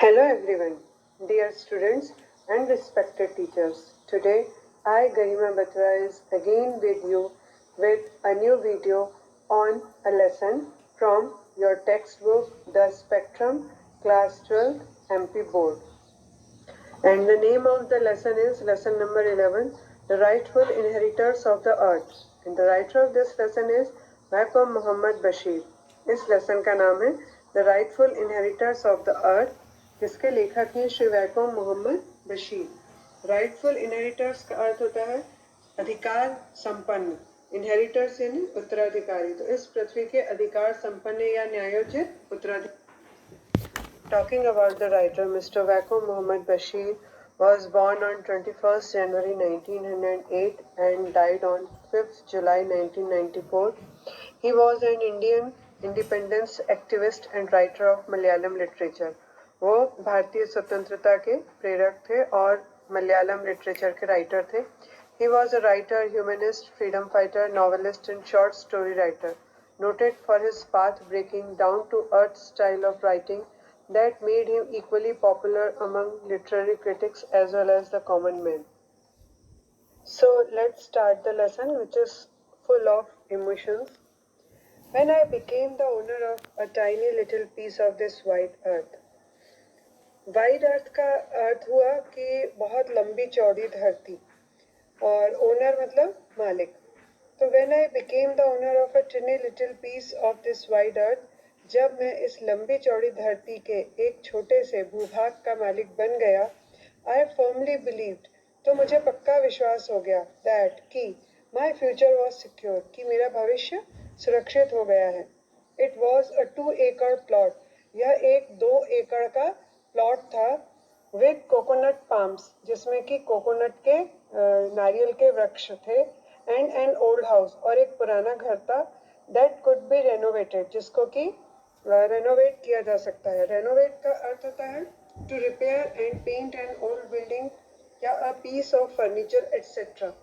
Hello everyone, dear students and respected teachers. Today I, Garima Batra, is again with you with a new video on a lesson from your textbook The Spectrum Class 12 MP Board. And the name of the lesson is lesson number 11, The Rightful Inheritors of the Earth. And the writer of this lesson is Waikom Muhammad Bashir. इस lesson का नाम है the rightful inheritors of the अर्थ, जिसके लेखक हैं Shri Vaikom Mohammad Bashir. Rightful inheritors का अर्थ होता है अधिकार संपन्न, इनहेरिटर्स यानी उत्तराधिकारी। तो इस पृथ्वी के अधिकार संपन्न या न्यायोचित उत्तराधिकारी। Talking about the writer, Mr. Waikom Muhammad Bashir was born on 21st January 1908 and died on 5th July 1994. He was an Indian independence activist and writer of Malayalam literature. वो भारतीय स्वतंत्रता के प्रेरक थे और मलयालम लिटरेचर के राइटर थे। He was a writer, humanist, freedom fighter, novelist and short story writer, noted for his path-breaking, down-to-earth style of writing that made him equally popular among literary critics as well as the common man. So let's start the lesson, which is full of emotions. When I became the owner of a tiny little piece of this white earth. Wide earth का अर्थ हुआ कि बहुत लंबी चौड़ी धरती, और owner मतलब मालिक। तो when I became the owner of a tiny little piece of this wide earth, जब मैं इस लंबी चौड़ी धरती के एक छोटे से भूभाग का मालिक बन गया, आई फर्मली बिलीव्ड, तो मुझे पक्का विश्वास हो गया, दैट कि माई फ्यूचर वॉज सिक्योर, कि मेरा भविष्य सुरक्षित हो गया है। इट वॉज अ 2 एकड़ प्लॉट, यह एक 2 एकड़ का प्लॉट था, विद कोकोनट पाम्स, जिसमें कि कोकोनट के नारियल के वृक्ष थे, एंड एन ओल्ड हाउस, और एक पुराना घर था, दैट कुड बी रेनोवेटेड, जिसको कि रेनोवेट किया जा सकता है। रेनोवेट का अर्थ होता है to repair and paint an old building या a piece of furniture etcetera.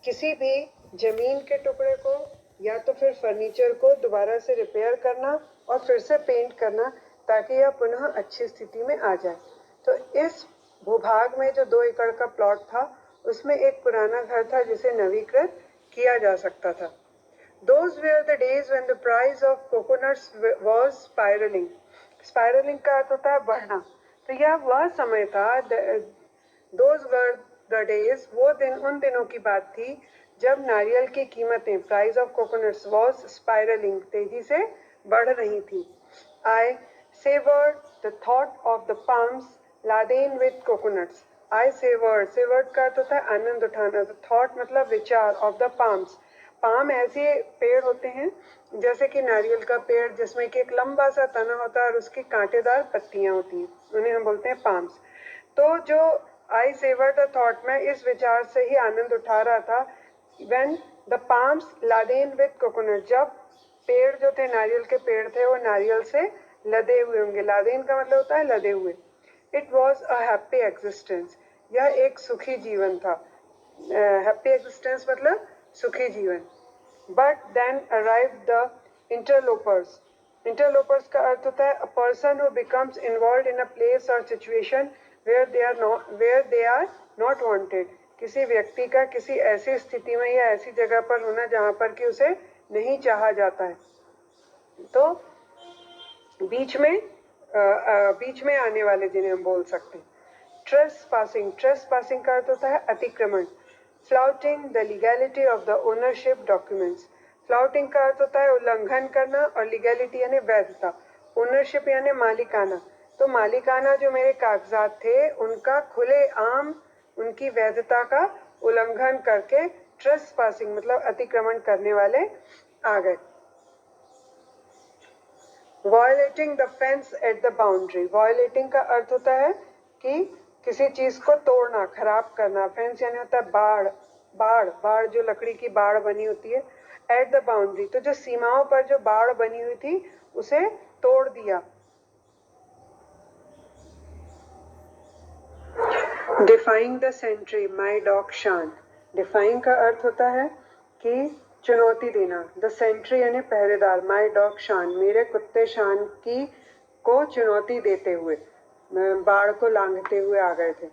किसी भी जमीन के टुकड़े को या तो फिर फर्नीचर को दोबारा से रिपेयर करना और फिर से पेंट करना, ताकि यह पुनः अच्छी स्थिति में आ जाए। तो इस भूभाग में जो 2 एकड़ का प्लॉट था, उसमें एक पुराना घर था जिसे नवीकृत किया जा सकता था। Those were the days when the price of coconuts was spiraling. Spiraling का अर्थ होता है बढ़ना। तो यह वह समय था, those were the days, वो दिन उन दिनों की बात थी जब नारियल की कीमतें, price of coconuts was spiraling, तेजी से बढ़ रही थी। I savored the thought of the palms laden with coconuts. I savored का अर्थ होता है आनंद उठाना। The thought मतलब विचार, of the palms। पाम ऐसे पेड़ होते हैं जैसे कि नारियल का पेड़, जिसमें कि एक लंबा सा तना होता है और उसकी कांटेदार पत्तियां होती हैं, उन्हें हम बोलते हैं पाम्स। तो जो आई सेवर्ड द थॉट, में इस विचार से ही आनंद उठा रहा था, when the palms Laden with coconut, जब पेड़ जो थे, नारियल के पेड़ थे, वो नारियल से लदे हुए होंगे। लादेन का मतलब होता है लदे हुए। It was a happy existence, यह एक सुखी जीवन था। हैप्पी एग्जिस्टेंस मतलब सुखी जीवन। But then arrive the interlopers. Interlopers का अर्थ होता है a person who becomes involve in a place और situation where they are not wanted. किसी व्यक्ति का किसी ऐसी स्थिति में या ऐसी जगह पर होना जहां पर कि उसे नहीं चाहा जाता है। तो बीच में आने वाले जिन्हें हम बोल सकते हैं। ट्रेसपासिंग का अर्थ होता है अतिक्रमण। Flouting the legality of the ownership documents. Flouting का अर्थ होता है उल्लंघन करना, और लीगैलिटी यानी वैधता, ओनरशिप यानी मालिकाना। तो मालिकाना जो मेरे कागजात थे, उनका खुलेआम उनकी वैधता का उल्लंघन करके ट्रेसपासिंग मतलब अतिक्रमण करने वाले आ गए। Violating the fence at the boundary. Violating का अर्थ होता है कि किसी चीज को तोड़ना, खराब करना। फेंस यानी होता है बाड़ जो लकड़ी की बाड़ बनी होती है। एट द बाउंड्री, तो जो सीमाओं पर जो बाड़ बनी हुई थी उसे तोड़ दिया। Defying the sentry, my dog Shaan. Defying का अर्थ होता है कि चुनौती देना। द सेंट्री यानी पहरेदार, माई डॉग शान, मेरे कुत्ते शान की को चुनौती देते हुए, बाढ़ को लांघते हुए आ गए थे।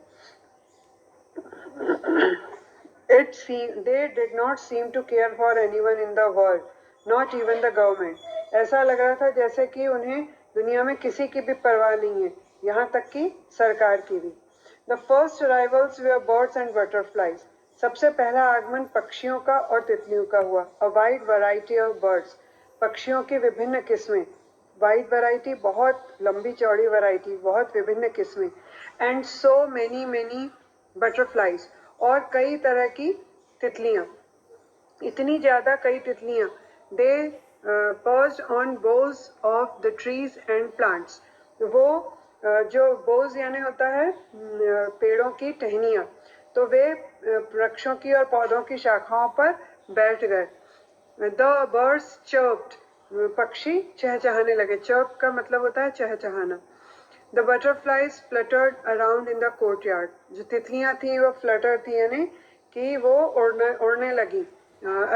They did not seem to care for anyone in the world, not even the government. ऐसा लग रहा था जैसे कि उन्हें दुनिया में किसी की भी परवाह नहीं है, यहाँ तक कि सरकार की भी। The first arrivals were birds and butterflies. सबसे पहला आगमन पक्षियों का और तितलियों का हुआ। A wide variety of birds. पक्षियों की विभिन्न किस्में। Wide variety, बहुत लंबी चौड़ी वैरायटी, बहुत विभिन्न किस्में। And so many butterflies. और कई तरह की तितलियां, इतनी ज्यादा कई तितलियां। They perched on boughs of the trees and plants. वो जो बोज यानी होता है पेड़ों की टहनियां, तो वे वृक्षों की और पौधों की शाखाओं पर बैठ गए। द बर्ड्स चर्प्ड, पक्षी चहचहाने लगे। चर्प का मतलब होता है चहचहाना। The butterflies fluttered around in the courtyard. जो तितलियां थी वो फ्लटर थी, यानी कि वो उड़ने लगी।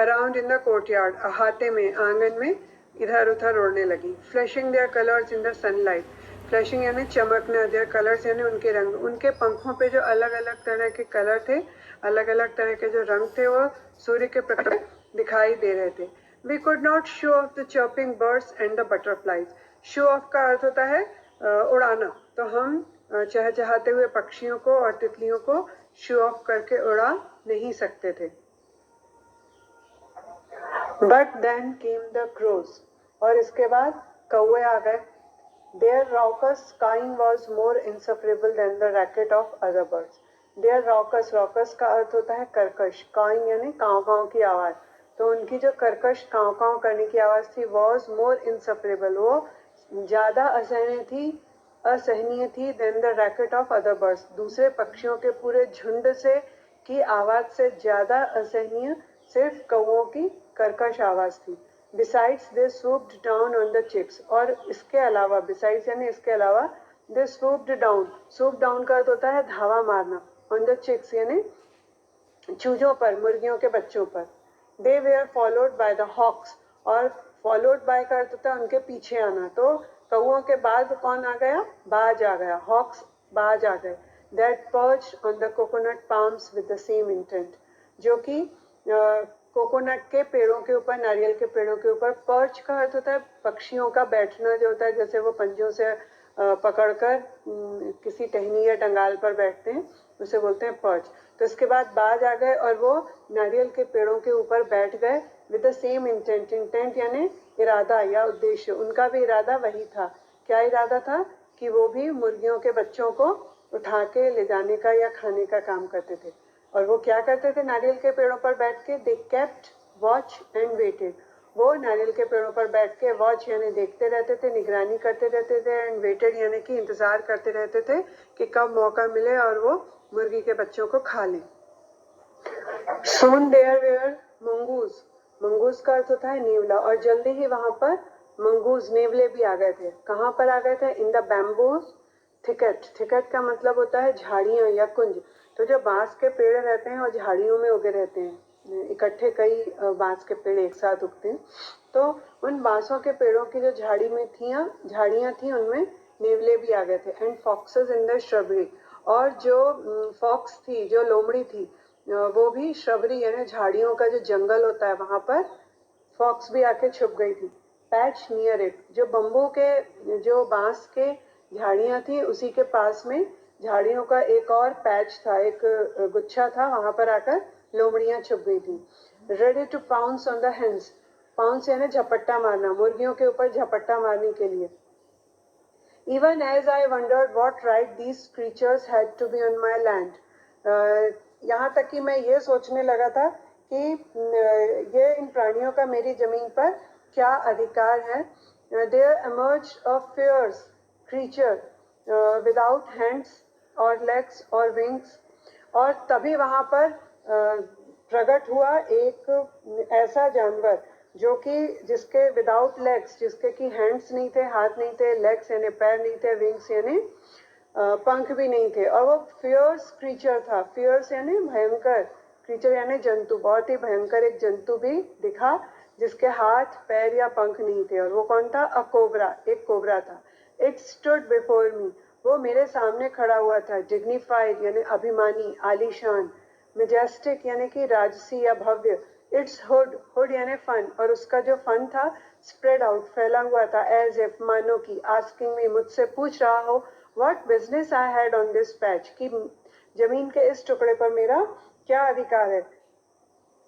Around in the courtyard, अहाते में, आंगन में इधर उधर उड़ने लगी। Flashing their colors in the sunlight. Flashing यानी चमकना, their colors यानी उनके रंग। उनके पंखों पे जो अलग अलग तरह के कलर थे, अलग अलग तरह के जो रंग थे, वो सूर्य के प्रकाश दिखाई दे रहे थे। We could not show off the chirping birds and the butterflies. Show off का अर्थ होता है उड़ाना, तो हम चहचहाते हुए पक्षियों को और तितलियों को शो ऑफ करके उड़ा नहीं सकते थे। But then came the crows, और इसके बाद कौवे आ गए। Their raucous crying was more insufferable than the racket of other birds. Their raucous, raucous का अर्थ होता है कर्कश, काइंग यानी काव काव की आवाज, तो उनकी जो कर्कश काव काव करने की आवाज थी, वॉज मोर इंसफरेबल, वो ज्यादा असहनीय थी than the racket of other birds, दूसरे पक्षियों के पूरे झुंड से की आवाज से ज्यादा असहनीय सिर्फ कौवों की कर्कश आवाज थी। Besides they swooped down on the chicks, और इसके अलावा, बिसाइड्स यानी इसके अलावा, they swooped down, swoop down का अर्थ होता है धावा मारना, ऑन द चिक्स यानी चूजों पर, मुर्गियों के बच्चों पर। They were followed by the hawks, और फॉलोड बाय का अर्थ होता है उनके पीछे आना, तो कौओं के बाद कौन आ गया, बाज आ गया, हॉक्स बाज आ गए। That perch on the coconut palms with the same intent, जो कि कोकोनट के पेड़ों के ऊपर, नारियल के पेड़ों के ऊपर। पर्च का अर्थ होता है पक्षियों का बैठना, जो होता है जैसे वो पंजों से पकड़कर किसी टहनी या टंगाल पर बैठते हैं, उसे बोलते हैं पर्च। तो इसके बाद बाज आ गए और वो नारियल के पेड़ों के ऊपर बैठ गए with the same intent. Intent यानी इरादा या उद्देश्य, उनका भी इरादा वही था। क्या इरादा था? कि वो भी मुर्गियों के बच्चों को उठा के ले जाने का या खाने का काम करते थे। और वो क्या करते थे नारियल के पेड़ों पर बैठ के? They kept watch and waited, वो नारियल के पेड़ों पर बैठ के वॉच यानी देखते रहते थे, निगरानी करते रहते थे, एंड वेटेड यानी कि इंतजार करते रहते थे कि कब मौका मिले और वो मुर्गी के बच्चों को खा लें। Soon there were mongoose, mongoose का अर्थ होता है नेवला, और जल्दी ही वहां पर मंगूस, नेवले भी आ गए थे। कहाँ पर आ गए थे? In the bamboos thicket. Thicket का मतलब होता है झाड़ियां या कुंज। तो जो बांस के पेड़ रहते हैं वो झाड़ियों में उगे रहते हैं, इकट्ठे कई बांस के पेड़ एक साथ उगते हैं। तो उन बांसों के पेड़ों की जो झाड़ियां थी उनमें नेवले भी आ गए थे। एंड फॉक्सेस इन द श्रबरी, और जो फॉक्स थी, जो लोमड़ी थी, वो भी श्रबरी यानी झाड़ियों का जो जंगल होता है वहां पर फॉक्स भी आके छुप गई थी। पैच नियर इट, जो बम्बू के, जो बांस के झाड़ियां थी उसी के पास में झाड़ियों का एक और पैच था, एक गुच्छा था, वहां पर आकर लोमड़ियां छुप गई थी। Ready to pounce on the hens, pounce यानी झपट्टा मारना, मुर्गियों के ऊपर झपट्टा मारने के लिए। Even as I wondered what right these creatures had to be on my land, यहाँ तक कि मैं ये सोचने लगा था कि ये इन प्राणियों का मेरी जमीन पर क्या अधिकार है। There emerged a fierce creature without hands or legs or wings, और तभी वहां पर प्रकट हुआ एक ऐसा जानवर जो कि जिसके विदाउट लेग्स, जिसके कि हैंड्स नहीं थे, हाथ नहीं थे, लेग्स यानी पैर नहीं थे, विंग्स यानी पंख भी नहीं थे, और वो फियर्स क्रीचर था। फियर्स यानी भयंकर, क्रीचर यानी जंतु, बहुत ही भयंकर एक जंतु भी दिखा जिसके हाथ, पैर या पंख नहीं थे। और वो कौन था? अ कोबरा, एक कोबरा था। It stood before me. वो मेरे सामने खड़ा हुआ था. Dignified यानी अभिमानी, आलीशान. Majestic यानी कि राजसी या भव्य. Its hood यानी फन, और उसका जो फन था spread out, फैला हुआ था, as if मानो कि asking me, मुझसे पूछ रहा हो what business I had on this patch, कि जमीन के इस टुकड़े पर मेरा क्या अधिकार है.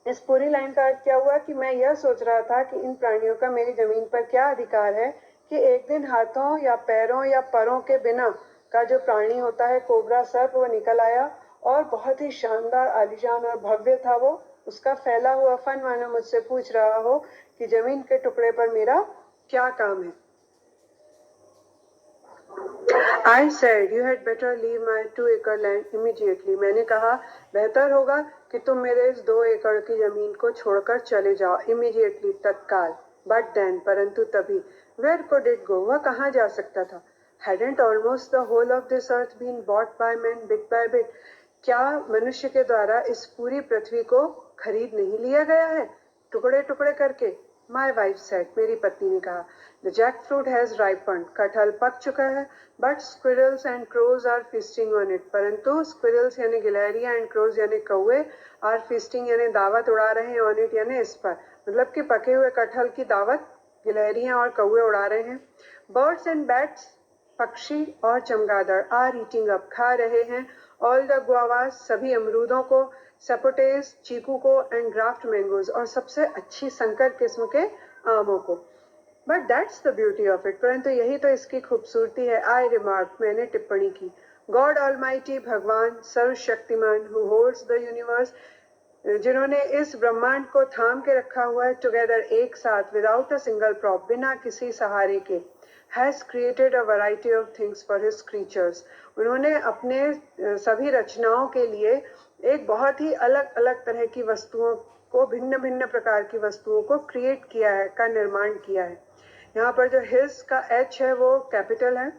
इस पूरी लाइन का अर्थ क्या हुआ कि मैं यह सोच रहा था कि इन प्राणियों का मेरी जमीन पर क्या अधिकार है कि एक दिन हाथों या पैरों या परों के बिना का जो प्राणी होता है, कोबरा सर्प, वो निकल आया और बहुत ही शानदार, आलीशान और भव्य था वो. उसका फैला हुआ फन मानो मुझसे पूछ रहा हो कि जमीन के टुकड़े पर मेरा क्या काम है. I said you had better leave my 2 acre land immediately. मैंने कहा बेहतर होगा कि तुम मेरे इस 2 एकड़ की जमीन को छोड़कर चले जाओ. Immediately, तत्काल. But then, परंतु तभी. Where could it go? वह कहाँ जा सकता था? Hadn't almost the whole of this earth been bought by men bit by bit? क्या मनुष्य के द्वारा इस पूरी पृथ्वी को खरीद नहीं लिया गया है, टुकड़े टुकड़े करके? My wife said, मेरी पत्नी ने कहा. The jackfruit has ripened. कटहल पक चुका है. But squirrels and crows are feasting on it. परंतु squirrels यानी गिलहरियां and crows यानी कौवे are feasting यानी दावत उड़ा रहे हैं on it यानी इस पर. मतलब कि पके हुए कटहल की दावत गिलहरियां और कौवे उड़ा रहे हैं. Birds and bats, पक्षी और चमगादड़ are eating up, खा रहे हैं. All the guavas, सभी अमरूदों को. सपोटेस, चीकू को. एंड ग्राफ्ट मैंगोज, और सबसे अच्छी संकर किस्म के आमों को. But that's the beauty of it, परंतु यही तो इसकी खूबसूरती है. आई रिमार्क, मैंने टिप्पणी की. गॉड ऑलमाइटी, भगवान सर्वशक्तिमान, हु होल्ड्स द यूनिवर्स, जिन्होंने इस ब्रह्मांड को थाम के रखा हुआ है, टुगेदर, एक साथ, विदाउट अ सिंगल प्रॉप, बिना किसी सहारे के, has created a variety of things for his creatures. उन्होंने अपने सभी रचनाओं के लिए एक बहुत ही अलग अलग तरह की वस्तुओं को, भिन्न भिन्न प्रकार की वस्तुओं को क्रिएट किया है, का निर्माण किया है. यहाँ पर जो हिज का एच है वो कैपिटल है.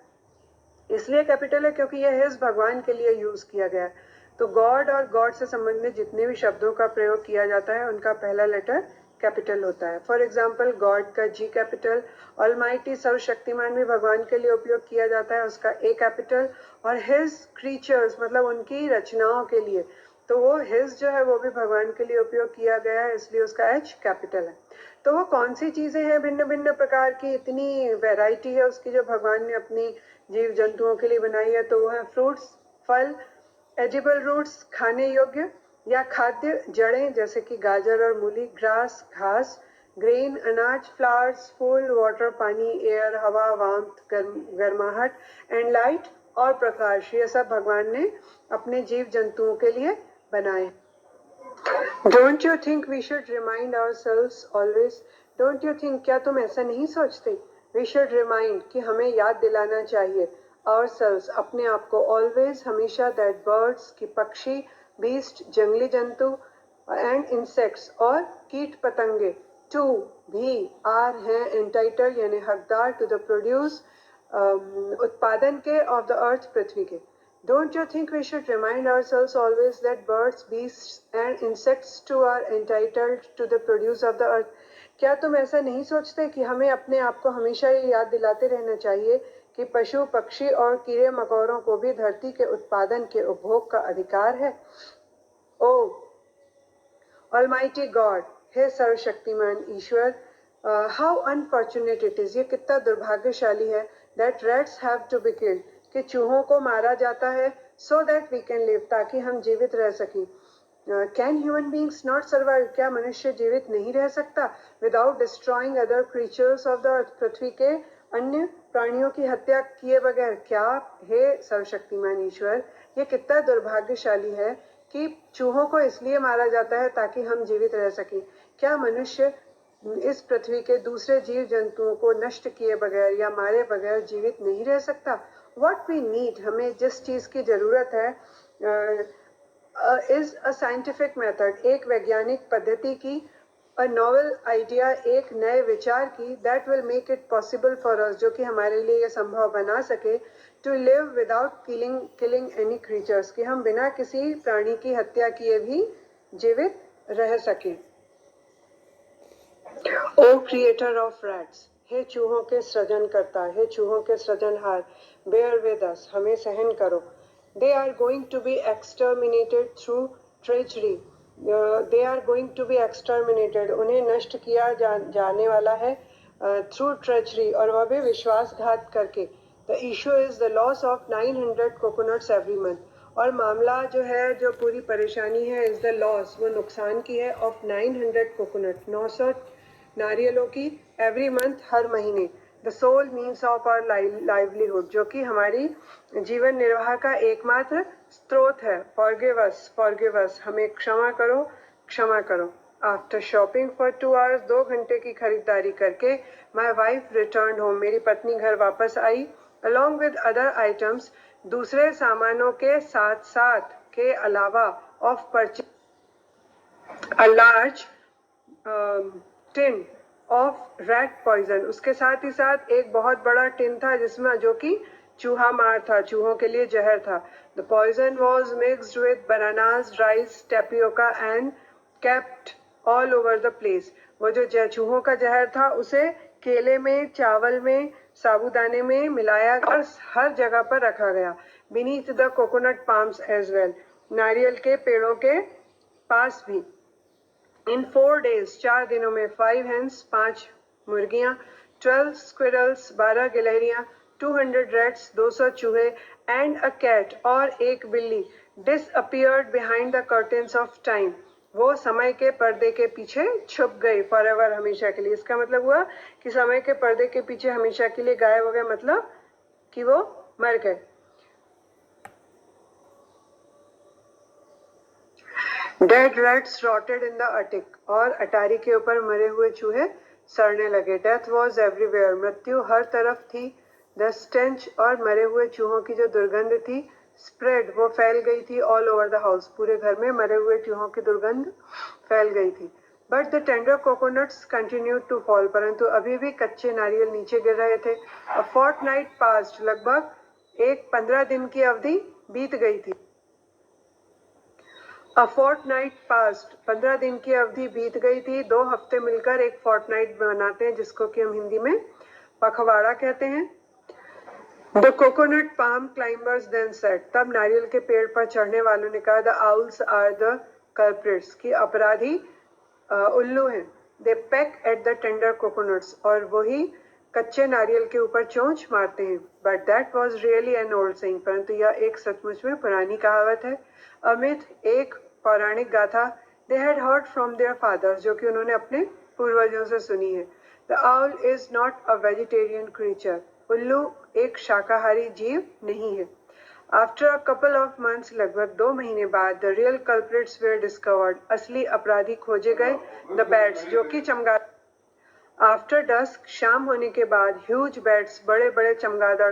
इसलिए कैपिटल है क्योंकि यह हिज भगवान के लिए यूज किया गया है. तो गॉड और गॉड से संबंधित जितने भी शब्दों का प्रयोग किया जाता है उनका पहला लेटर कैपिटल होता है. फॉर एग्जाम्पल, गॉड का जी कैपिटल. ऑलमाइटी, सर्वशक्तिमान, भी भगवान के लिए उपयोग किया जाता है, उसका ए कैपिटल. और हिज क्रीचर्स मतलब उनकी रचनाओं के लिए, तो वो हिज जो है वो भी भगवान के लिए उपयोग किया गया है, इसलिए उसका एच कैपिटल है. तो वो कौन सी चीजें हैं भिन्न भिन्न प्रकार की, इतनी वैरायटी है उसकी जो भगवान ने अपनी जीव जंतुओं के लिए बनाई है. तो वो है फ्रूट्स, फल, एडिबल रूट्स, खाने योग्य या खाद्य, जड़ें जैसे कि गाजर और मूली, ग्रास, घास, ग्रेन, अनाज, फ्लावर्स, फूल, वाटर, पानी, एयर, हवा, वार्मथ, गर्माहट, एंड लाइट, और प्रकाश. ये सब भगवान ने अपने जीव जंतुओं के लिए बनाए. Don't you think we should remind ourselves always? Don't you think, क्या तुम ऐसा नहीं सोचते? We should remind, कि हमें याद दिलाना चाहिए. Ourselves, अपने आप को. Always, हमेशा. That birds, कि पक्षी. Beast, जंगली जंतु. And insects, और कीट पतंगे. Too, भी. Are, हैं. Entitled यानी हकदार. To the produce, उत्पादन के. Of the earth, पृथ्वी के. Don't you think we should remind ourselves always that birds, beasts and insects too are entitled to the produce of the earth? क्या तुम ऐसा नहीं सोचते कि हमें अपने आप को हमेशा ये याद दिलाते रहना चाहिए कि पशु, पक्षी और कीड़े मकोड़ों को भी धरती के उत्पादन के उपभोग का अधिकार है? ओ Almighty God, हे सर्वशक्तिमान ईश्वर, how unfortunate it is, ये कितना दुर्भाग्यशाली है, that rats have to be killed, कि चूहों को मारा जाता है, so that we can live, ताकि हम जीवित रह सकें. Can human beings not survive, क्या मनुष्य जीवित नहीं रह सकता, without destroying other creatures of the earth, पृथ्वी के अन्य प्राणियों की हत्या किए बगैर? क्या, हे सर्वशक्तिमान ईश्वर, ये कितना दुर्भाग्यशाली है कि चूहों को इसलिए मारा जाता है ताकि हम जीवित रह सकें. क्या मनुष्य इस पृथ्वी के दूसरे जीव जंतुओं को नष्ट किए बगैर या मारे बगैर जीवित नहीं रह सकता? What we need, हमें जिस चीज की जरूरत है, is a scientific method, एक वैज्ञानिक पद्धति की. A novel idea, एक नए विचार की. That will make it possible for us, जो कि हमारे लिए ये संभव बना सके, to live without killing any creatures, कि हम बिना किसी प्राणी की हत्या किए भी जीवित रह सकें. O creator of rats, हे चूहों के सृजनकर्ता, हे चूहों के सृजनहार, bear with us, हमें सहन करो. They are going to be exterminated through treachery. They are going to be exterminated. उन्हें नष्ट किया जाने वाला है through treachery, और वह भी विश्वासघात करके. The issue is the loss of 900 coconuts every month. और मामला जो है, जो पूरी परेशानी है, इज द लॉस, वो नुकसान की है, ऑफ 900 कोकोनट, 900 नारियलों की, एवरी मंथ, हर महीने. The sole means of our livelihood, जो कि हमारी जीवन निर्वाह का एकमात्र स्रोत है. फॉरगिव अस, हमें क्षमा करो, क्षमा करो. आफ्टर शॉपिंग फॉर 2 hours, 2 घंटे की खरीदारी करके, माई वाइफ रिटर्न होम, मेरी पत्नी घर वापस आई, अलॉन्ग विद अदर आइटम्स, दूसरे सामानों के साथ साथ के अलावा, of purchase a large tin of rat poison, उसके साथ ही साथ एक बहुत बड़ा टिन था जिसमें, जो कि चूहा मार था, चूहों के लिए जहर था. The poison was mixed with bananas, rice, tapioca and kept all over the place. वो जो चूहों का जहर था उसे केले में, चावल में, साबुदाने में मिलाया कर हर जगह पर रखा गया. Beneath the coconut palms as well, नारियल के पेड़ों के पास भी. इन 4 days, 4 दिनों में, 5 hens, 5 मुर्गियां, 12 squirrels, 12 गिलहरियां, 200 rats, 200 चूहे, एंड अ कैट, और एक बिल्ली, disappeared behind the curtains of time, वो समय के पर्दे के पीछे छुप गई, फॉरएवर, हमेशा के लिए. इसका मतलब हुआ कि समय के पर्दे के पीछे हमेशा के लिए गायब हो गए, मतलब कि वो मर गए. Dead rats rotted in the attic, और अटारी के ऊपर मरे हुए चूहे सड़ने लगे. डेथ वॉज एवरीवेयर, मृत्यु हर तरफ थी. द स्टेंच, और मरे हुए चूहों की जो दुर्गंध थी, स्प्रेड, वो फैल गई थी, ऑल ओवर द हाउस, पूरे घर में मरे हुए चूहों की दुर्गंध फैल गई थी. But the tender coconuts continued to fall, परंतु अभी भी कच्चे नारियल नीचे गिर रहे थे. अ फोर्टनाइट पास्ड, लगभग एक 15 दिन की अवधि बीत गई थी. अ फोर्टनाइट पास्ट, 15 दिन की अवधि बीत गई थी. 2 हफ्ते मिलकर एक फोर्टनाइट बनाते हैं, जिसको कि हम हिंदी में पखवाड़ा कहते हैं. The coconut palm climbers then said, तब नारियल के पेड़ पर चढ़ने वालों ने कहा, the owls are the culprits, की अपराधी उल्लू हैं. They peck at the tender coconuts, और वही कच्चे नारियल के ऊपर चोंच मारते हैं. But that was really an old saying, परंतु यह एक सचमुच में पुरानी कहावत है. अमित, एक पौराणिक गाथा. They had heard from their fathers, जो कि उन्होंने अपने पूर्वजों से सुनी है. The owl is not a vegetarian creature, उल्लू एक शाकाहारी जीव नहीं है. After a couple of months, लगभग 2 महीने बाद, the real culprits were discovered, असली अपराधी खोजे गए. द बैट्स, जो कि चमगादड़. आफ्टर डस्क, शाम होने के बाद, ह्यूज बैट्स, बड़े बड़े चमगादड़,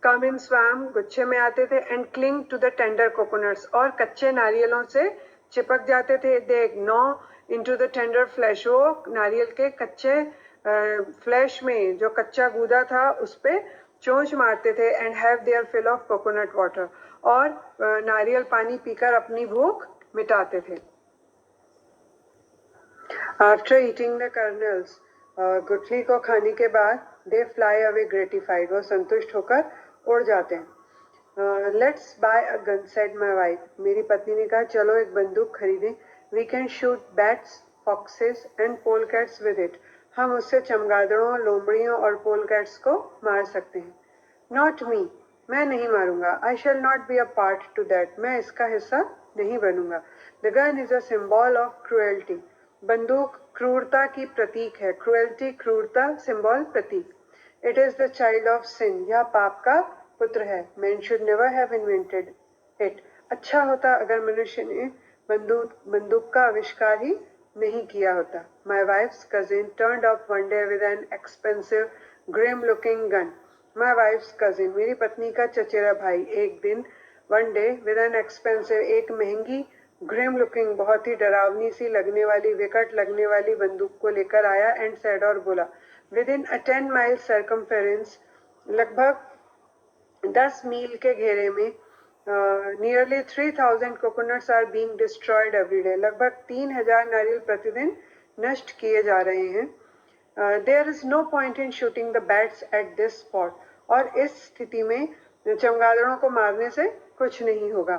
कम इन स्वैम, गुच्छे में आते थे, and cling to the tender coconuts, और कच्चे नारियलों से चिपक जाते थे. They gnaw into the tender flesh, वो नारियल के कच्चे फ्लैश में, जो कच्चा गूदा था, उस पे चोंच मारते थे. And have their fill of coconut water, और नारियल पानी पीकर अपनी भूख मिटाते थे. आफ्टर ईटिंग द कर्नल्स, गुठली को खाने के बाद, दे फ्लाई अवे ग्रेटिफाइड, वो संतुष्ट होकर उड़ जाते हैं. Let's buy a gun, said my wife, मेरी पत्नी ने कहा, चलो एक बंदूक खरीदें. We can shoot bats, foxes and polecats with it, हम उससे चमगादड़ों, लोमड़ियों और पोलकैट्स को मार सकते हैं. नॉट मी, मैं नहीं मारूंगा. I shall not be a part to that, मैं इसका हिस्सा नहीं बनूंगा. The gun is a symbol of cruelty, बंदूक क्रूरता की प्रतीक है. क्रुएल्टी, क्रूरता, सिंबल, प्रतीक. It is the child of sin, यह पाप का पुत्र है. Man should never have invented it, अच्छा होता अगर मनुष्य ने बंदूक का आविष्कार ही नहीं किया होता. My wife's cousin turned up one day with an expensive grim looking gun. My wife's cousin, मेरी पत्नी का चचेरा भाई, एक दिन, one day, with an expensive, एक महंगी, ग्रिम लुकिंग, बहुत ही डरावनी सी लगने वाली, विकट लगने वाली बंदूक को लेकर आया. एंड सेड, और बोला, within a 10 mile circumference, लगभग 10 मील के घेरे में, nearly 3000 coconuts are being destroyed every day, लगभग 3000 नारियल प्रतिदिन नष्ट किए जा रहे हैं. There is no point in shooting the bats at this spot, और इस स्थिति में चमगादड़ों को मारने से कुछ नहीं होगा।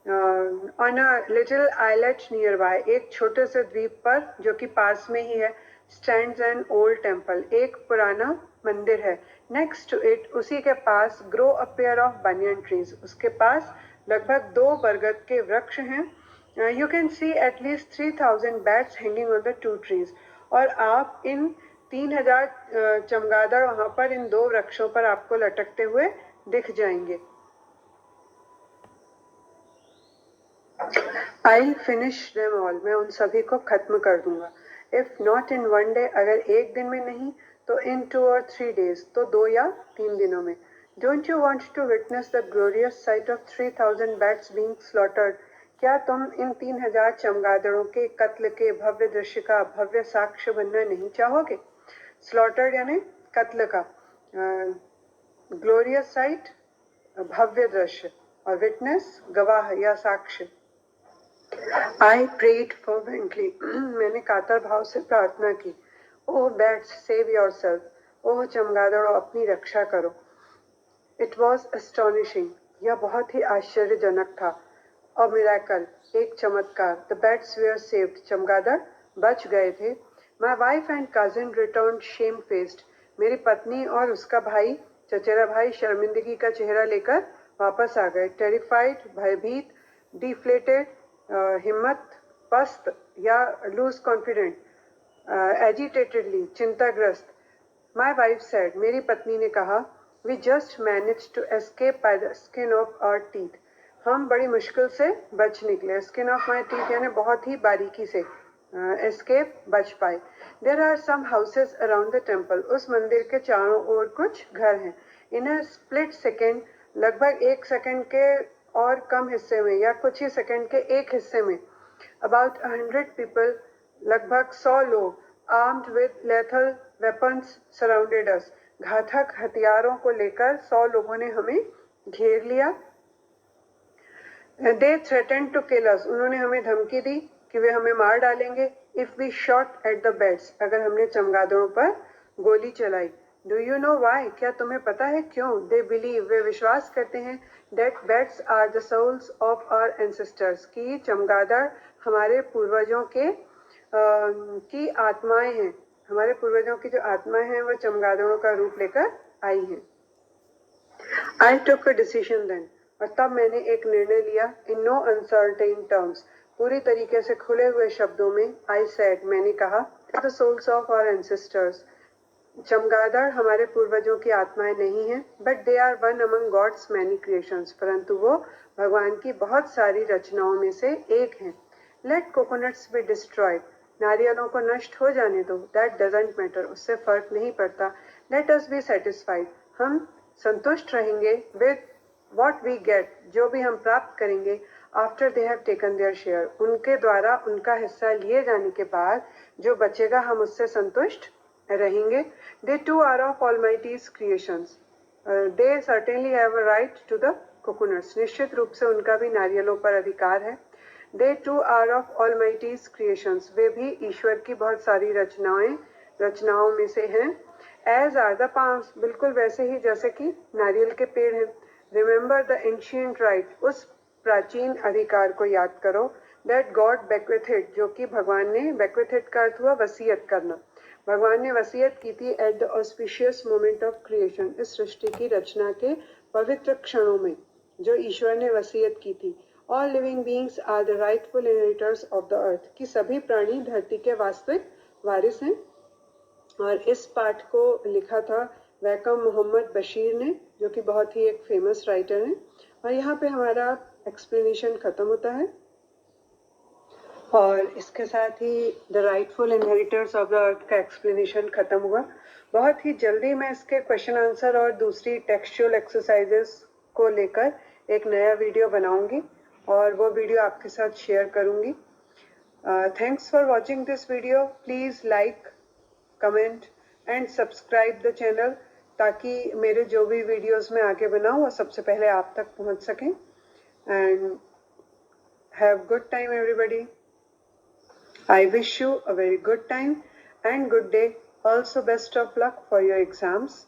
On a little islet nearby, एक छोटे से द्वीप पर जो कि पास में ही है, स्टैंड्स एन ओल्ड टेम्पल, एक पुराना मंदिर है। नेक्स्ट टू इट, उसी के पास, grow a pair of banyan trees, उसके पास लगभग 2 बरगद के वृक्ष हैं। You can see at least 3000 bats hanging on the 2 trees, और आप इन 3000 चमगादड़ वहां पर इन 2 वृक्षों पर आपको लटकते हुए दिख जाएंगे। I'll finish them all, मैं उन सभी को खत्म कर दूंगा। If not in one day, अगर एक दिन में नहीं तो in 2 or 3 days, तो 2 या 3 दिनों में। Don't you want to witness the glorious sight of 3000 bats being slaughtered? क्या तुम इन 3000 चमगादड़ों के कत्ल के भव्य दृश्य का भव्य साक्ष्य बनना नहीं चाहोगे? Slaughtered यानी कत्ल का, glorious sight भव्य दृश्य, और witness गवाह या साक्ष्य। I prayed fervently. मैंने कातर भाव से प्रार्थना की। Oh bats, save yourself. ओह चमगादड़ों, अपनी रक्षा करो। It was astonishing. यह बहुत ही आश्चर्यजनक था। A miracle, एक चमत्कार। The bats were saved. चमगादड़ बच गए थे। My wife and cousin returned shamefaced. मेरी पत्नी और उसका भाई, चचेरा भाई, शर्मिंदगी का चेहरा लेकर वापस आ गए। Terrified, भयभीत, deflated, हिम्मत पस्त या लूज कॉन्फिडेंट, एजिटेटेडली, चिंताग्रस्त। माई वाइफ सेड, मेरी पत्नी ने कहा, we just manage to escape by the skin of our teeth, हम बड़ी मुश्किल से बच निकले। स्किन ऑफ माई टीथ यानी बहुत ही बारीकी से एस्केप, बच पाए। There are some houses around the temple, उस मंदिर के चारों ओर कुछ घर हैं। इन अ स्प्लिट सेकेंड, लगभग 1 सेकेंड के और कम हिस्से में या कुछ ही सेकंड के एक हिस्से में, अबाउट 100 पीपल, लगभग 100 लोग, armed with lethal weapons surrounded us, घातक हथियारों को लेकर 100 लोगों ने हमें घेर लिया। दे थ्रेटेंड टू किल अस, उन्होंने हमें धमकी दी कि वे हमें मार डालेंगे। If we shot at the bats, अगर हमने चमगादड़ों पर गोली चलाई। डू यू नो वाई, क्या तुम्हें पता है क्यों? दे बिलीव, वे विश्वास करते हैं, that bats are the souls of our ancestors, कि चमगादड़ हमारे पूर्वजों के की आत्माएं हैं। हमारे पूर्वजों की जो आत्माएं हैं वो चमगादड़ों का रूप लेकर आई हैं। आई टुक अ डिसीजन देन, और तब मैंने एक निर्णय लिया। इन नो अनसर्टेन टर्म्स, पूरी तरीके से खुले हुए शब्दों में। आई सेड, मैंने कहा, the souls of our ancestors, चमगादड़ हमारे पूर्वजों की आत्माएं नहीं हैं, but they are one among God's many creations, परंतु वो भगवान की बहुत सारी रचनाओं में से एक हैं। लेट कोकोनट्स बी डिस्ट्रॉयड, नारियलों को नष्ट हो जाने दो। दैट डजंट मैटर, उससे फर्क नहीं पड़ता। लेट अस बी सेटिस्फाइड, हम संतुष्ट रहेंगे। विद वॉट वी गेट, जो भी हम प्राप्त करेंगे। After they have taken their share, उनके द्वारा उनका हिस्सा लिए जाने के बाद जो बचेगा हम उससे संतुष्ट रहेंगे। They too are of Almighty's creations. They certainly have a right to the coconuts. निश्चित रूप से उनका भी नारियलों पर अधिकार है। They too are of Almighty's creations. वे भी ईश्वर की बहुत सारी रचनाओं में से हैं। As are the palms, बिल्कुल वैसे ही जैसे कि नारियल के पेड़ हैं। Remember the ancient right, उस प्राचीन अधिकार को याद करो। That God bequeathed, जो कि भगवान ने, bequeathed का अर्थ हुआ वसीयत करना, भगवान ने वसीयत की थी। At the auspicious moment of creation, इस सृष्टि की रचना के पवित्र क्षणों में जो ईश्वर ने वसीयत की थी। All living beings are the rightful inheritors of the earth, कि सभी प्राणी धरती के वास्तविक वारिस हैं। और इस पाठ को लिखा था वैकम मोहम्मद बशीर ने, जो कि बहुत ही एक फेमस राइटर हैं। और यहाँ पे हमारा एक्सप्लेनेशन खत्म होता है, और इसके साथ ही the rightful inheritors of the earth का एक्सप्लेनेशन खत्म हुआ। बहुत ही जल्दी मैं इसके क्वेश्चन आंसर और दूसरी टेक्सचुअल एक्सरसाइजेस को लेकर एक नया वीडियो बनाऊंगी, और वो वीडियो आपके साथ शेयर करूंगी। Thanks for watching this video. Please like, comment and subscribe the channel, ताकि मेरे जो भी वीडियोस मैं आगे बनाऊं वो सबसे पहले आप तक पहुंच सकें। And have good time everybody. I wish you a very good time and good day. Also, best of luck for your exams.